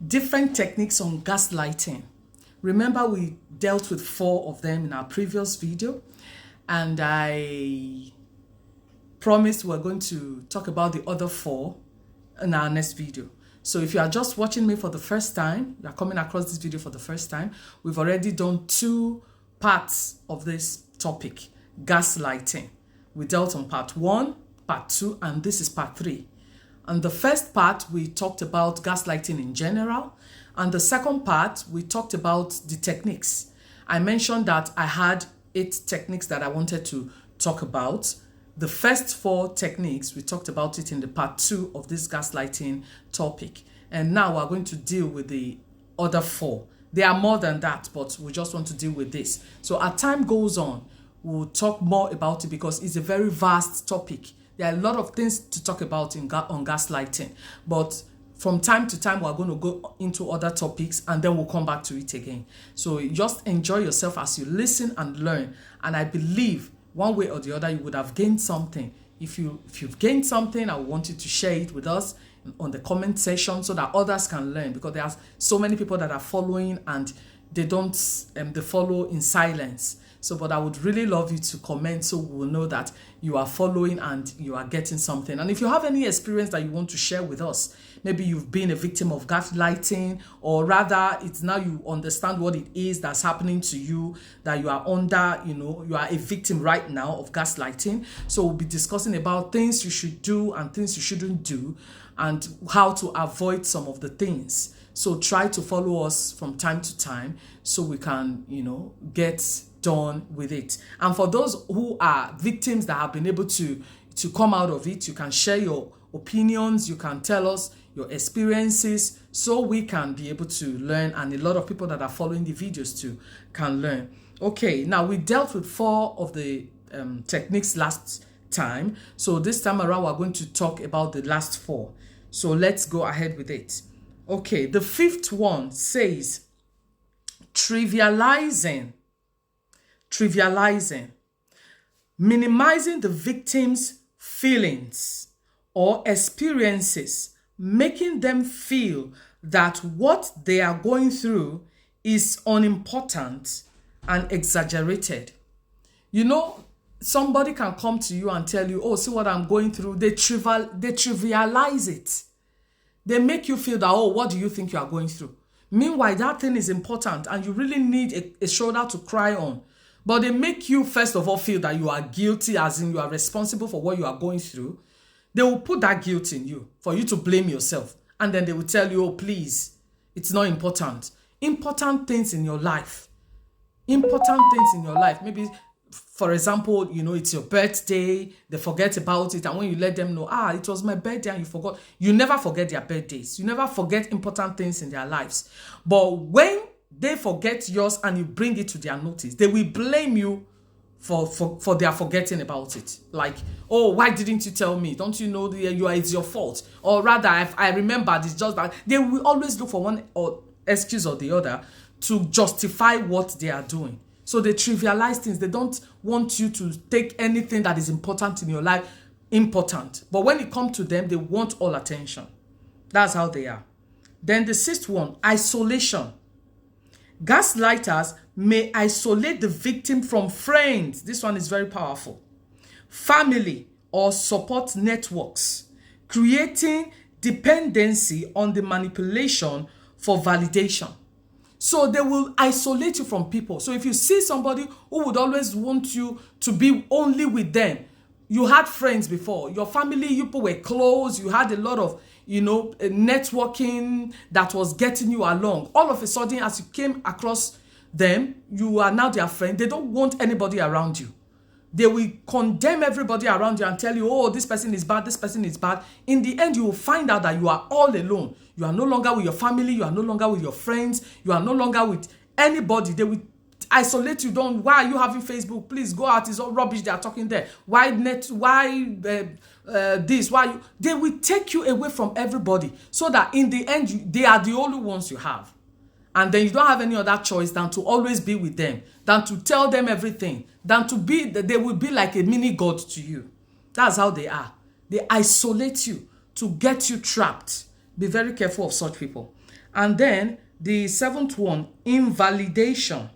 different techniques on gaslighting. Remember, we dealt with 4 of them in our previous video, and I promised we're going to talk about the other 4 in our next video. So if you are just watching me for the first time, you are coming across this video for the first time, we've already done 2 parts of this topic, gaslighting. We dealt on part 1, part 2, and this is part 3. And the first part, we talked about gaslighting in general. And the second part, we talked about the techniques. I mentioned that I had 8 techniques that I wanted to talk about. The first 4 techniques, we talked about it in the part 2 of this gaslighting topic. And now we're going to deal with the other 4. There are more than that, but we just want to deal with this. So as time goes on, we'll talk more about it because it's a very vast topic. There are a lot of things to talk about on gaslighting, but from time to time, we're going to go into other topics and then we'll come back to it again. So just enjoy yourself as you listen and learn. And I believe one way or the other, you would have gained something. If you've gained something, I want you to share it with us on the comment section so that others can learn, because there are so many people that are following and they don't, they follow in silence. So, but I would really love you to comment so we'll know that you are following and you are getting something. And if you have any experience that you want to share with us, maybe you've been a victim of gaslighting, or rather it's now you understand what it is that's happening to you, that you are under, you are a victim right now of gaslighting. So we'll be discussing about things you should do and things you shouldn't do, and how to avoid some of the things. So try to follow us from time to time so we can, get done with it. And for those who are victims that have been able to come out of it, you can share your opinions, you can tell us your experiences so we can be able to learn, and a lot of people that are following the videos too can learn. Okay, now we dealt with 4 of the techniques last time. So this time around, we're going to talk about the last 4. So let's go ahead with it. Okay, the 5th one says trivializing, minimizing the victim's feelings or experiences, making them feel that what they are going through is unimportant and exaggerated. Somebody can come to you and tell you, oh, see what I'm going through. They trivialize it. They make you feel that, oh, what do you think you are going through? Meanwhile, that thing is important and you really need a shoulder to cry on. But they make you, first of all, feel that you are guilty, as in you are responsible for what you are going through. They will put that guilt in you for you to blame yourself. And then they will tell you, oh, please, it's not important. Important things in your life. Maybe, for example, it's your birthday. They forget about it. And when you let them know, it was my birthday and you forgot. You never forget their birthdays. You never forget important things in their lives. But when they forget yours and you bring it to their notice, they will blame you for their forgetting about it. Like, oh, why didn't you tell me? Don't you know it's your fault? Or rather, I remembered, it's just that. They will always look for one or excuse or the other to justify what they are doing. So they trivialize things. They don't want you to take anything that is important in your life important. But when it comes to them, they want all attention. That's how they are. Then the 6th one, isolation. Gaslighters may isolate the victim from friends. This one is very powerful. Family or support networks, creating dependency on the manipulation for validation. So they will isolate you from people. So if you see somebody who would always want you to be only with them, you had friends before, your family, you people were close, you had a lot of networking that was getting you along. All of a sudden, as you came across them, you are now their friend. They don't want anybody around you. They will condemn everybody around you and tell you, oh, this person is bad, this person is bad. In the end, you will find out that you are all alone. You are no longer with your family. You are no longer with your friends. You are no longer with anybody. They will isolate you. Why are you having Facebook? Please go out. It's all rubbish they are talking there. Why this? They will take you away from everybody so that in the end, they are the only ones you have. And then you don't have any other choice than to always be with them, than to tell them everything, they will be like a mini god to you. That's how they are. They isolate you to get you trapped, Be very careful of such people. And then the seventh one, invalidation.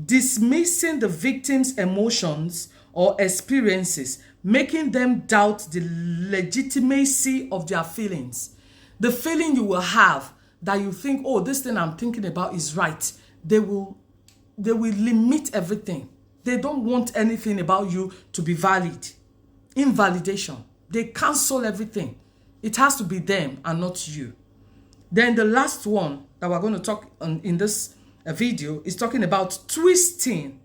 Dismissing the victim's emotions or experiences, making them doubt the legitimacy of their feelings. The feeling you will have that you think, oh, this thing I'm thinking about is right. They will limit everything. They don't want anything about you to be valid. Invalidation. They cancel everything. It has to be them and not you. Then the last one that we're going to talk on in this video is talking about twisting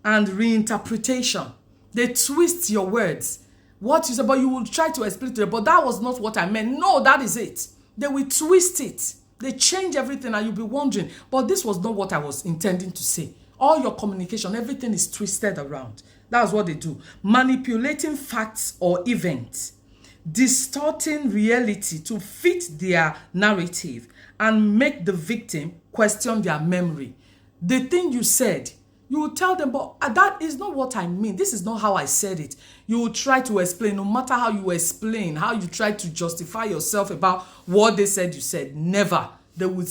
and reinterpretation. They twist your words. What you say, but you will try to explain to them, but that was not what I meant. No, that is it. They will twist it. They change everything and you'll be wondering, but this was not what I was intending to say. All your communication, everything is twisted around. That's what they do. Manipulating facts or events, distorting reality to fit their narrative and make the victim question their memory. The thing you said, you will tell them, but that is not what I mean. This is not how I said it. You will try to explain. No matter how you explain, how you try to justify yourself about what they said you said, never. They will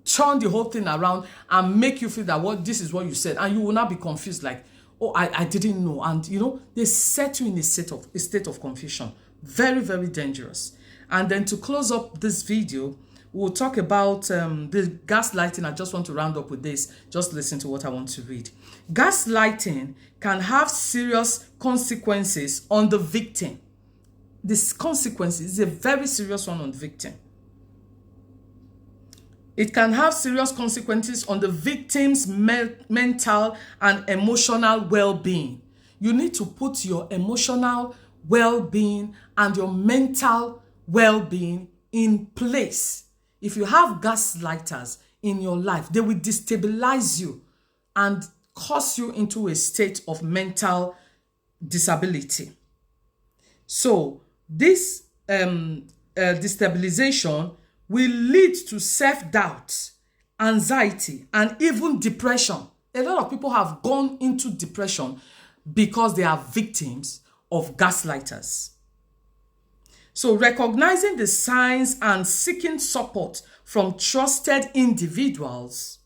turn the whole thing around and make you feel that this is what you said. And you will not be confused like, oh, I didn't know. And, they set you in a state of confusion. Very, very dangerous. And then to close up this video, we'll talk about the gaslighting. I just want to round up with this. Just listen to what I want to read. Gaslighting can have serious consequences on the victim. This consequence is a very serious one on the victim. It can have serious consequences on the victim's mental and emotional well-being. You need to put your emotional well-being and your mental well-being in place. If you have gaslighters in your life, they will destabilize you and cause you into a state of mental disability. So this destabilization will lead to self-doubt, anxiety, and even depression. A lot of people have gone into depression because they are victims of gaslighters. So recognizing the signs and seeking support from trusted individuals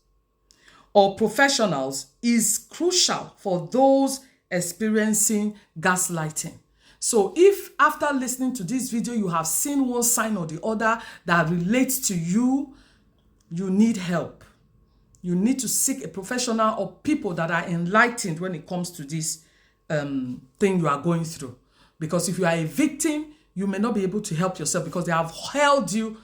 or professionals is crucial for those experiencing gaslighting. So if after listening to this video, you have seen one sign or the other that relates to you, you need help. You need to seek a professional or people that are enlightened when it comes to this thing you are going through. Because if you are a victim, you may not be able to help yourself because they have held you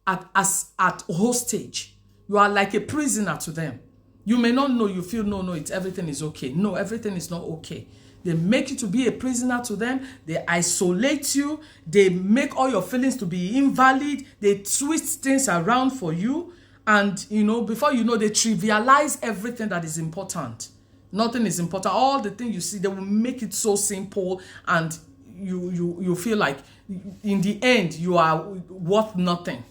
at hostage. You are like a prisoner to them. You may not know, you feel, no, everything is okay. No, everything is not okay. They make you to be a prisoner to them. They isolate you. They make all your feelings to be invalid. They twist things around for you. And, before you know, they trivialize everything that is important. Nothing is important. All the things you see, they will make it so simple. And you feel like, in the end, you are worth nothing.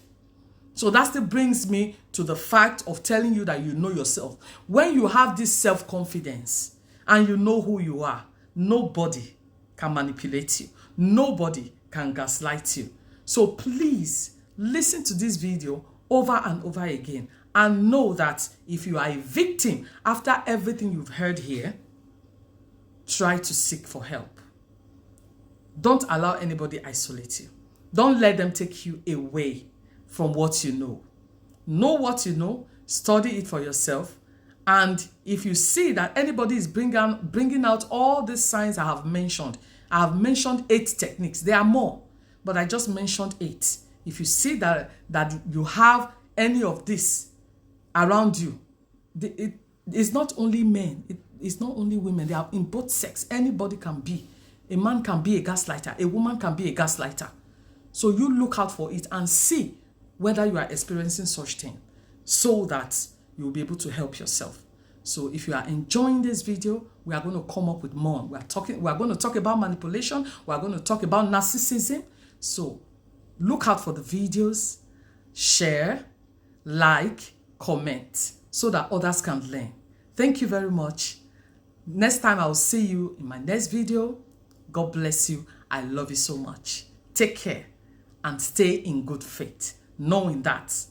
So that still brings me to the fact of telling you that you know yourself. When you have this self-confidence and you know who you are, nobody can manipulate you. Nobody can gaslight you. So please listen to this video over and over again and know that if you are a victim after everything you've heard here, try to seek for help. Don't allow anybody isolate you. Don't let them take you away from what you know. Know what you know, study it for yourself. And if you see that anybody is bringing out all these signs I have mentioned 8 techniques. There are more, but I just mentioned 8. If you see that you have any of this around you, it's not only men, it's not only women. They are in both sex. Anybody can be. A man can be a gaslighter. A woman can be a gaslighter. So you look out for it and see whether you are experiencing such thing so that you'll be able to help yourself. So if you are enjoying this video, we are going to come up with more. We are going to talk about manipulation. We are going to talk about narcissism. So look out for the videos, share, like, comment so that others can learn. Thank you very much. Next time I will see you in my next video. God bless you. I love you so much. Take care and stay in good faith. knowing that.